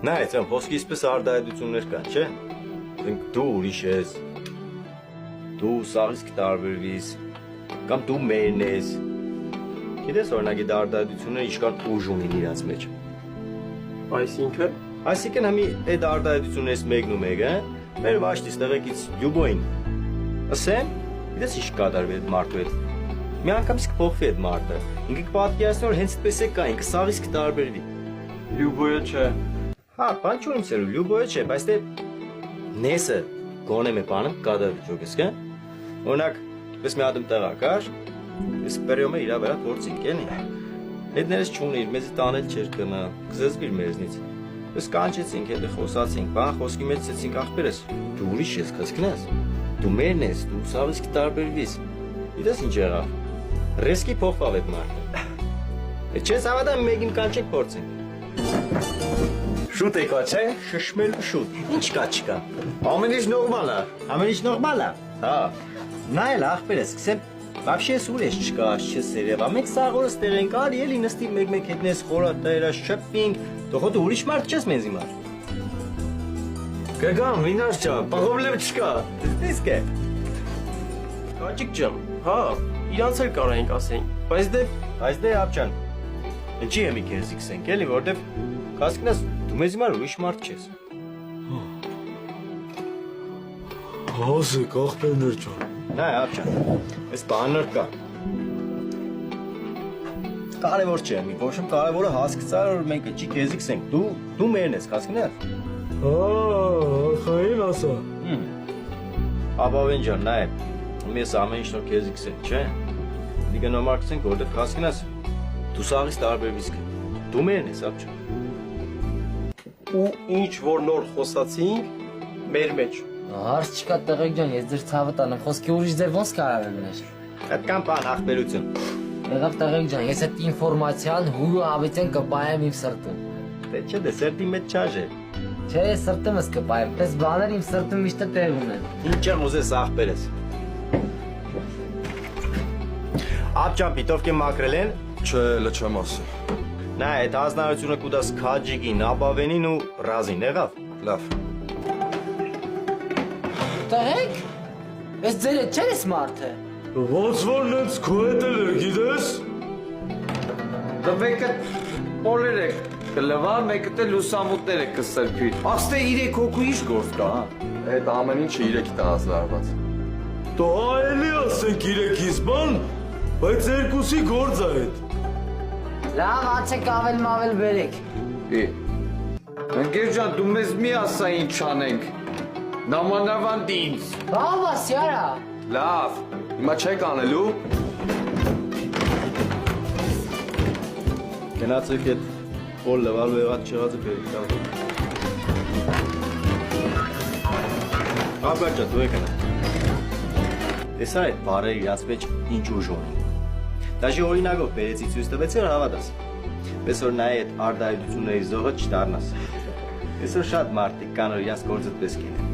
Նա այդքան խոսքիսպես արդայություններ կան, չէ՞։ Դու ուրիշ ես։ Դու սաղից կտարբերվիս, կամ դու մերն ես։ Գիտես օրինակ այդ արդայությունները ինչքան ուժ ունին իրաց մեջ։ Այսինքն համի այդ արդայություններից մեկն ու մեկը, մեր վաշտից տեղեկից Լյուբոյին։ Ասեն, գիտես ինչ կատարվի այդ մարդու հետ։ Մի անգամից կփոխվի այդ մարդը։ Ինքը կպատկերացնի, որ հենց այդպես է կա, ինքը սաղից կտարբերվի։ Լյուբոյը չէ։ Հա, բան չունեմ սեր, Լյուբոյը չէ, բայց դե նեսը գոնե մի բանը կատարվի ճոգես, կա։ Օրինակ, պես մի ադմ տեղա կար, ես պերիոմը իրա վրա փորձինք էլի։ Հետներս չունի, մեզի տանել չէր կնա, կզզվիր մեզնից։ Պես կանչեցինք, հետը խոսացինք, բան խոսքի մեջ ցեցինք ախպերս։ Դու ուրիշ ես, քսկնես։ Դու մերն ես, դու սաղից կտարբերվիս։ Գիտես ինչ եղավ։ Ռեսկի փոխվավ այդ մարդը։ Չես հավատամ մեկին կանչենք փորձենք։ Շուտ եկա, չէ՞։ Շշմել շուտ։ Ինչ կա չկա։ Ամեն ինչ նորմալ է։ Ամեն ինչ նորմալ է։ Հա։ Նայել ախպերս, սկսեմ Вообще սուրես չկա, չսերևա։ Մենք սաղորս տեղ ենք արի, էլի նստի մեկ-մեկ հետնես խորատայրա շփվինք, թող դու ուրիշ մարդ չես մեզ իմար։ Կգամ, վինար չա, պաղովլև չկա։ Իսկ է։ Կաճիկ ջան, հա, իրանց էլ կարայինք ասենք, Բայց դե ապչան։ Ինչի եմ իքերս իքսենք, էլի, որտեվ կասկնաս դու մեզ իմար ուրիշ մարդ չես։ Հասեք, ախպերներ ջան։ Նայ ապչան, այս բաններ կա։ Կարևոր չէ, մի ոչմ կարևորը հասկացար, որ մենք չի քեզիքս ենք, դու մերն ես, կասկնաս։ Խային ասա։ Ապավեն ջան, նայ, ես ամեն ինչ նոր քեզիքս ենք, չէ։ Դիգը նոմարկսենք, որտեվ կասկնաս, դու սաղից տարբերվիս կը, դու մերն ես, ապչան։ ու ինչ որ նոր խոսացինք, մեր մեջ։ Հարց չկա տղեկ ջան, ես ձեր ցավը տանեմ, խոսքի ուրիշ ձեր ոնց կարող է լինել։ Այդ կան բան ախպերություն։ Եղավ տղեկ ջան, ես այդ ինֆորմացիան հույու ավետեն կպայեմ իմ սրտում։ Դե չէ, դե սրտի մեջ չաժե։ Չէ, սրտումս կպայեմ, պես բաներ իմ սրտում միշտ տեղ ունեն։ Ինչ եմ ուզես ախպերես։ Ապչան պիտով կեմ մակրել են։ Չէ, լչեմ ասի։ Նայ, այդ հանձնարարությունը կուտաս քաջիկին, ապավենին ու ռազին, եղավ։ Լավ։ Տղեկ, ես ձեր հետ չեր ես մարդը։ Ոնց որ նենց քո հետ էլ էր, գիտես։ Մեկը պոլեր է կլվա, մեկը թե լուսամուտներ է կսրբի։ Աստե 3 հոգու ինչ գործ կա, հա։ Այդ ամեն ինչը 3-ի տանած լարված։ Դո այելի ասենք 3-ից բան, բայց 2-ի գործ է այդ։ Լավ, ացեք ավել մավել բերեք։ Ընկեր ջան, դու մեզ մի ասա ինչ անենք։ Նամանավանդ ինձ։ Բավ ասի արա։ Լավ, հիմա չեք անելու։ Գնացեք այդ օլ լվալու եղած չեղածը բերիք կաղում։ Ապարջա, դու եք ընա։ Տեսա այդ բարեր իրաց մեջ ինչ ուժ ունի։ Դաժի օրինակով բերեցի ցույց տվեցի, որ հավատաս։ Պես որ նայ այդ արդայությունների զողը չդառնաս։ Այսօր շատ մարդիկ կան, որ իրաց գործը պես կին։